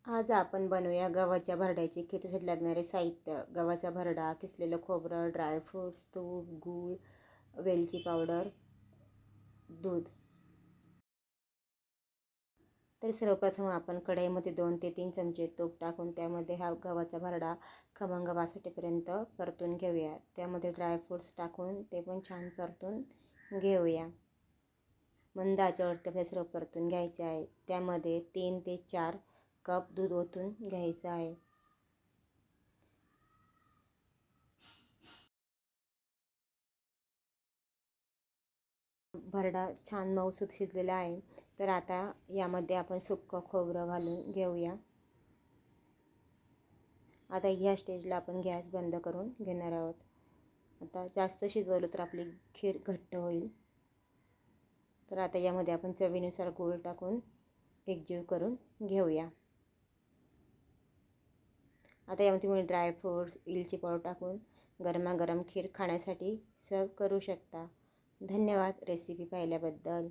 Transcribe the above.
आज आपण बनवूया गव्हाच्या भरड्याची खीर. त्यासाठी लागणारे साहित्य: गव्हाचा भरडा, किसलेलं खोबरं, ड्रायफ्रूट्स, तूप, गूळ, वेलची पावडर, दूध. तर सर्वप्रथम आपण कढईमध्ये 2 ते 3 चमचे तूप टाकून त्यामध्ये हा गव्हाचा भरडा खमंग वास सुटेपर्यंत परतून घेऊया. त्यामध्ये ड्रायफ्रूट्स टाकून ते पण छान परतून घेऊया. मंद आचेवरती आपल्याला सर्व परतून घ्यायचे आहे. त्यामध्ये 3 ते 4 कप दूध ओतून घ्यायचं आहे. भरडा छान मऊसूत शिजलेला आहे. तर आता यामध्ये आपण सुक्कं खोबरं घालून घेऊया. आता ह्या स्टेजला आपण गॅस बंद करून घेणार आहोत. आता जास्त शिजवलं तर आपली खीर घट्ट होईल. तर आता यामध्ये आपण चवीनुसार गूळ टाकून एकजीव करून घेऊया. आता यामध्ये तुम्ही ड्रायफ्रूट्स, वेलची पावडर टाकून गरमागरम खीर खाण्यासाठी सर्व करू शकता. धन्यवाद रेसिपी पाहिल्याबद्दल.